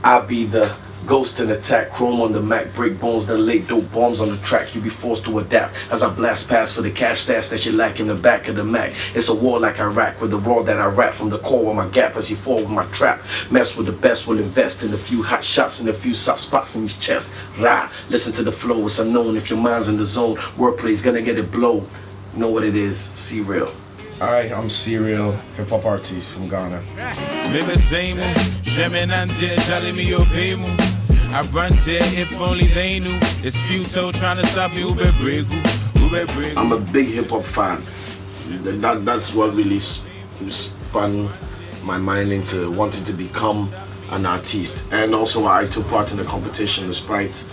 I be the ghost in attack, chrome on the Mac, break bones, then late dope bombs on the track. You be forced to adapt as I blast past for the cash stats that you lack in the back of the Mac. It's a war like Iraq with the raw that I rap from the core of my gap as you fall with my trap. Mess with the best, will invest in a few hot shots and a few soft spots in his chest. Rah, listen to the flow, it's unknown if your mind's in the zone. Wordplay's gonna get it blow. You know what it is, See Real. Alright, I'm Serial, hip-hop artist from Ghana. I run to if only they knew. It's futile trying to stop me. I'm a big hip-hop fan. That's what really spun my mind into wanting to become an artist. And also I took part in the competition, the Sprite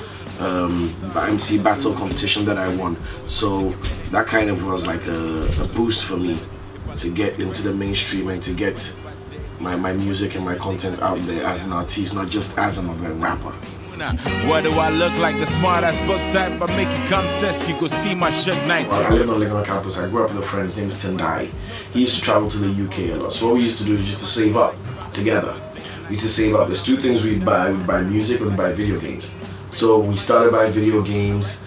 MC battle competition that I won. So that kind of was like a boost for me to get into the mainstream and to get my music and my content out there as an artist, not just as another rapper. What do I look like? The smart-ass book type? I make a contest, you could see my Shug Knight. I live on Legon campus. I grew up with a friend, his name is Tendai. He used to travel to the UK a lot. So what we used to do is just to save up together. We used to save up. There's two things we'd buy. We'd buy music and we'd buy video games. So we started buying video games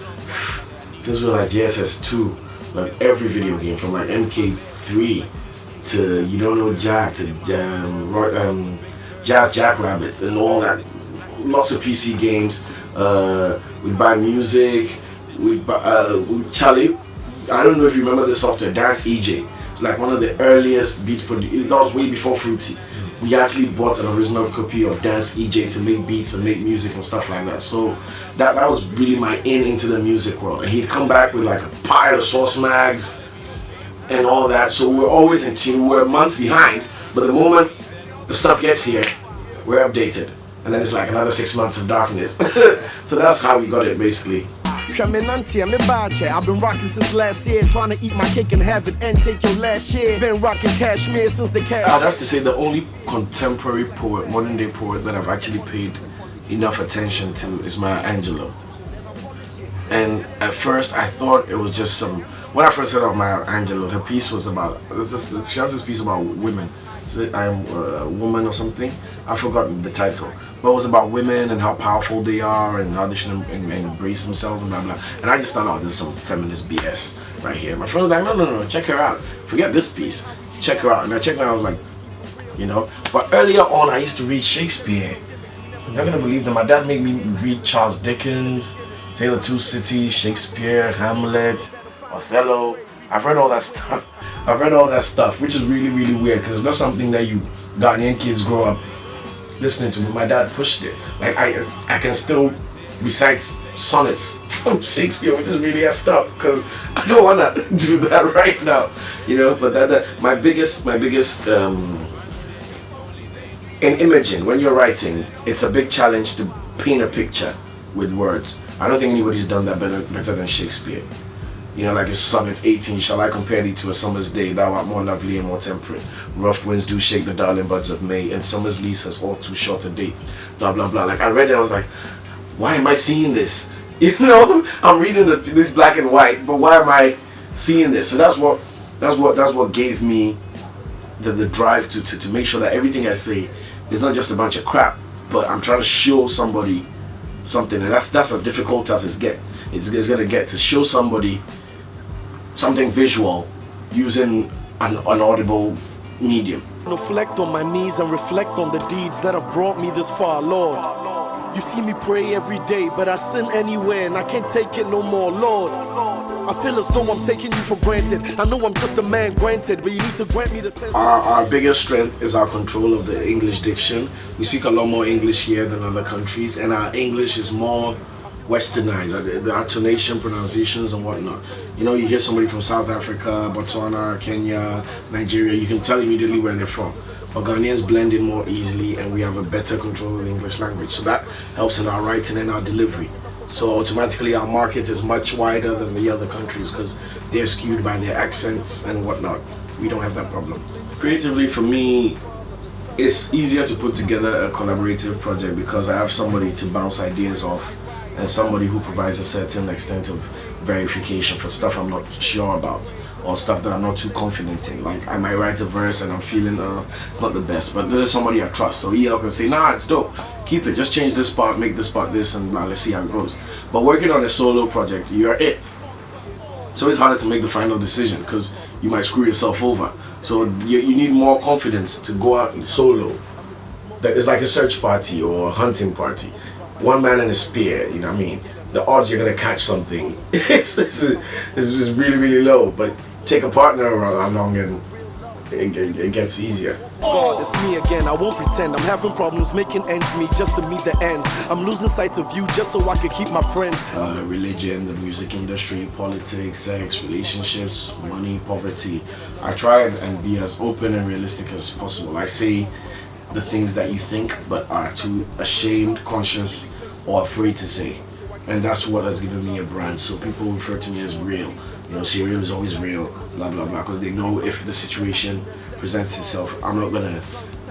since we were like JSS2, like every video game from like MK3 to You Don't Know Jack to Jazz Jackrabbits and all that. Lots of PC games. We'd buy music. We'd buy Charlie. I don't know if you remember this software, Dance EJ. It's like one of the earliest beat producers. That was way before Fruity. We actually bought an original copy of Dance EJ to make beats and make music and stuff like that. So that was really my into the music world. And he'd come back with like a pile of source mags and all that. So we're always in tune. We're months behind, but the moment the stuff gets here, we're updated. And then it's like another 6 months of darkness. So that's how we got it basically. I've been rocking since last year, trying to eat my cake and have it and take your last share. Been rocking cashmere since the cash. I'd have to say the only contemporary poet, modern day poet that I've actually paid enough attention to is Maya Angelou. And at first I thought it was just some, when I first heard of Maya Angelou, her piece was about, she has this piece about women. I'm a woman or something. I forgot the title, but it was about women and how powerful they are and how they should embrace themselves and blah blah. And I just thought, oh, there's some feminist BS right here. My friend was like, no, check her out. Forget this piece. Check her out. And I checked her out. I was like, you know. But earlier on, I used to read Shakespeare. You're not gonna believe that my dad made me read Charles Dickens, Tale of Two Cities, Shakespeare, Hamlet, Othello. I've read all that stuff. Which is really, really weird because it's not something that you Ghanaian kids grow up listening to. But my dad pushed it. Like I can still recite sonnets from Shakespeare, which is really effed up because I don't want to do that right now, you know. But that my biggest in imaging, when you're writing, it's a big challenge to paint a picture with words. I don't think anybody's done that better than Shakespeare. You know, like his sonnet 18, shall I compare thee to a summer's day, thou art more lovely and more temperate. Rough winds do shake the darling buds of May, and summer's lease has all too short a date. Blah blah blah. Like I read it, I was like, why am I seeing this? You know, I'm reading this black and white, but why am I seeing this? So that's what gave me the drive to make sure that everything I say is not just a bunch of crap, but I'm trying to show somebody something, and that's as difficult as it's gonna get to show somebody something visual using an audible medium. Reflect on my knees and reflect on the deeds that have brought me this far, Lord. You see me pray every day, but I sin anywhere and I can't take it no more, Lord. I feel as though I'm taking you for granted. I know I'm just a man, granted, but you need to grant me the sense. Our biggest strength is our control of the English diction. We speak a lot more English here than other countries, and our English is more westernized, the intonation, pronunciations and whatnot. You know, you hear somebody from South Africa, Botswana, Kenya, Nigeria, you can tell immediately where they're from. But Ghanaians blend in more easily and we have a better control of the English language. So that helps in our writing and our delivery. So automatically our market is much wider than the other countries because they're skewed by their accents and whatnot. We don't have that problem. Creatively, for me, it's easier to put together a collaborative project because I have somebody to bounce ideas off and somebody who provides a certain extent of verification for stuff I'm not sure about, or stuff that I'm not too confident in. Like I might write a verse and I'm feeling it's not the best, but this is somebody I trust, so EL can say, nah, it's dope, keep it, just change this part, make this part this, and let's see how it goes. But working on a solo project, you're it. So it's harder to make the final decision because you might screw yourself over. So you need more confidence to go out and solo. That is like a search party or a hunting party. One man and a spear, you know what I mean? The odds you're gonna catch something is really, really low. But take a partner along and it gets easier. God, it's me again, I won't pretend. I'm having problems making ends meet just to meet the ends. I'm losing sight of you just so I can keep my friends. Religion, the music industry, politics, sex, relationships, money, poverty. I try and be as open and realistic as possible. I say the things that you think but are too ashamed, conscious, or afraid to say. And that's what has given me a brand. So people refer to me as real. You know, Serial is always real, blah blah blah, because they know if the situation presents itself, I'm not gonna,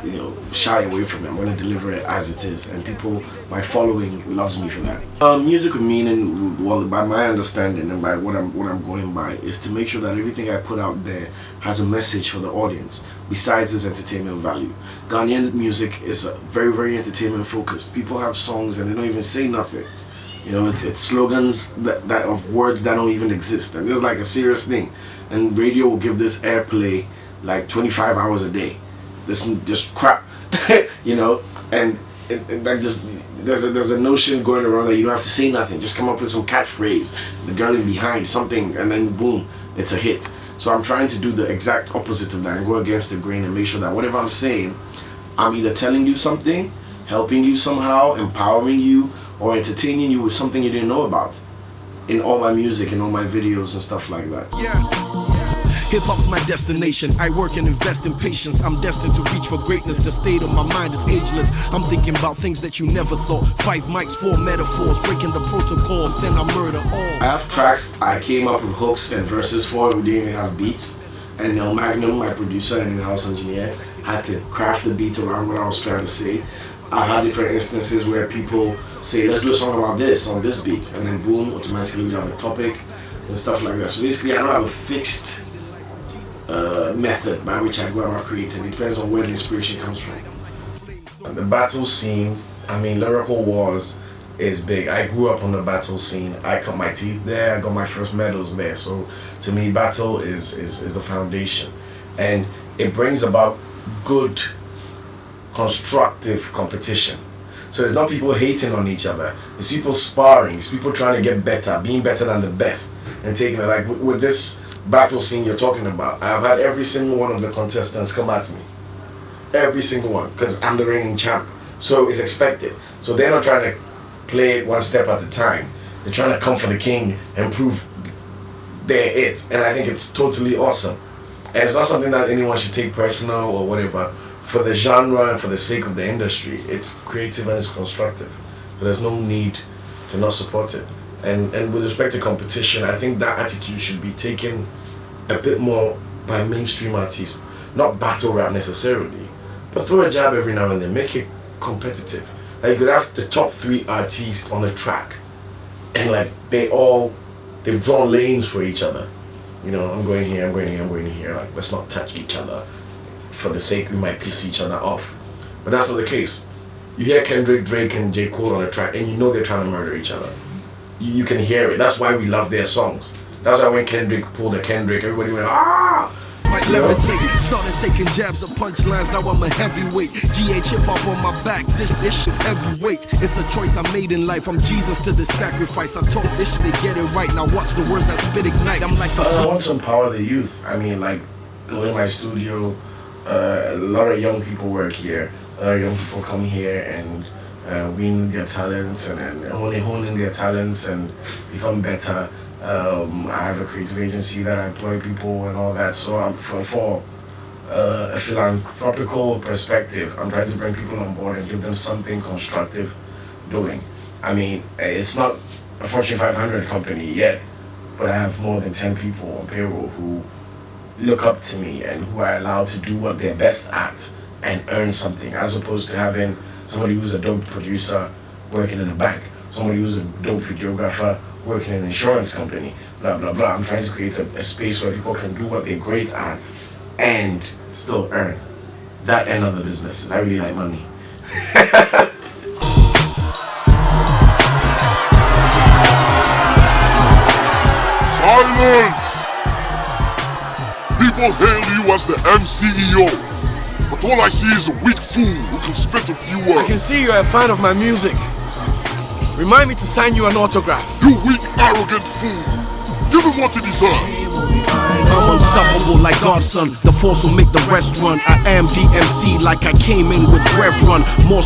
you know, shy away from it. I'm gonna deliver it as it is, and people, my following loves me for that. Music with meaning, well, by my understanding and by what I'm going by, is to make sure that everything I put out there has a message for the audience besides its entertainment value. Ghanaian music is very, very entertainment focused. People have songs and they don't even say nothing. You know, it's slogans that of words that don't even exist, and it's like a serious thing. And radio will give this airplay like 25 hours a day. This just crap, you know. And like this, there's a notion going around that you don't have to say nothing. Just come up with some catchphrase, the girl in behind, something, and then boom, it's a hit. So I'm trying to do the exact opposite of that and go against the grain and make sure that whatever I'm saying, I'm either telling you something, helping you somehow, empowering you, or entertaining you with something you didn't know about in all my music and all my videos and stuff like that. Hip-hop's my destination. I work and invest in patience. I'm destined to reach for greatness. The state of my mind is ageless. I'm thinking about things that you never thought. 5 mics, 4 metaphors, breaking the protocols, then I murder all. I have tracks I came up with hooks and verses for. We didn't even have beats. And Magnum, my producer and in-house engineer, had to craft the beat around what I was trying to say. I had different instances where people say, let's do a song about this on this beat, and then boom, automatically we have a topic and stuff like that. So basically I don't have a fixed method by which I go about creating. It depends on where the inspiration comes from. The battle scene, I mean, lyrical wars is big. I grew up on the battle scene. I cut my teeth there, I got my first medals there. So to me, battle is the foundation. And it brings about good, constructive competition. So it's not people hating on each other. It's people sparring. It's people trying to get better, being better than the best, and taking it. Like with this battle scene you're talking about, I've had every single one of the contestants come at me. Every single one, because I'm the reigning champ. So it's expected. So they're not trying to play it one step at a time. They're trying to come for the king and prove they're it. And I think it's totally awesome. And it's not something that anyone should take personal or whatever. For the genre and for the sake of the industry, it's creative and it's constructive. But there's no need to not support it. And with respect to competition, I think that attitude should be taken a bit more by mainstream artists. Not battle rap necessarily, but throw a jab every now and then, make it competitive. Like you could have the top 3 artists on a track, and like they've drawn lanes for each other. You know, I'm going here, I'm going here, I'm going here. Like, let's not touch each other. For the sake we might piss each other off. But that's not the case. You hear Kendrick, Drake, and J. Cole on a track, and you know they're trying to murder each other. You can hear it. That's why we love their songs. That's why when Kendrick pulled a Kendrick, everybody went, ah! Might levitate, started taking jabs of punchlines, now I'm a heavyweight. GH hip hop on my back, this shit's heavyweight. It's a choice I made in life, I'm Jesus to the sacrifice. I told this shit to get it right, now watch the words I spit ignite. I'm like I want to empower the youth. I mean, like, go in my studio, a lot of young people work here. A lot of young people come here and win their talents and hone in their talents and become better. I have a creative agency that I employ people and all that. So I'm for a philanthropical perspective, I'm trying to bring people on board and give them something constructive doing. I mean, it's not a Fortune 500 company yet, but I have more than 10 people on payroll who look up to me and who are allowed to do what they're best at and earn something, as opposed to having somebody who's a dope producer working in a bank, somebody who's a dope videographer work in an insurance company, blah, blah, blah. I'm trying to create a space where people can do what they're great at and still earn. That end of the business. I really like money. Silence! People hail you as the EmCEO, but all I see is a weak fool who can spit a few words. I can see you're a fan of my music. Remind me to sign you an autograph. You weak, arrogant fool! Give him what he deserves! I'm unstoppable like Godson. The force will make the rest run. I am the MC like I came in with Rev Run. More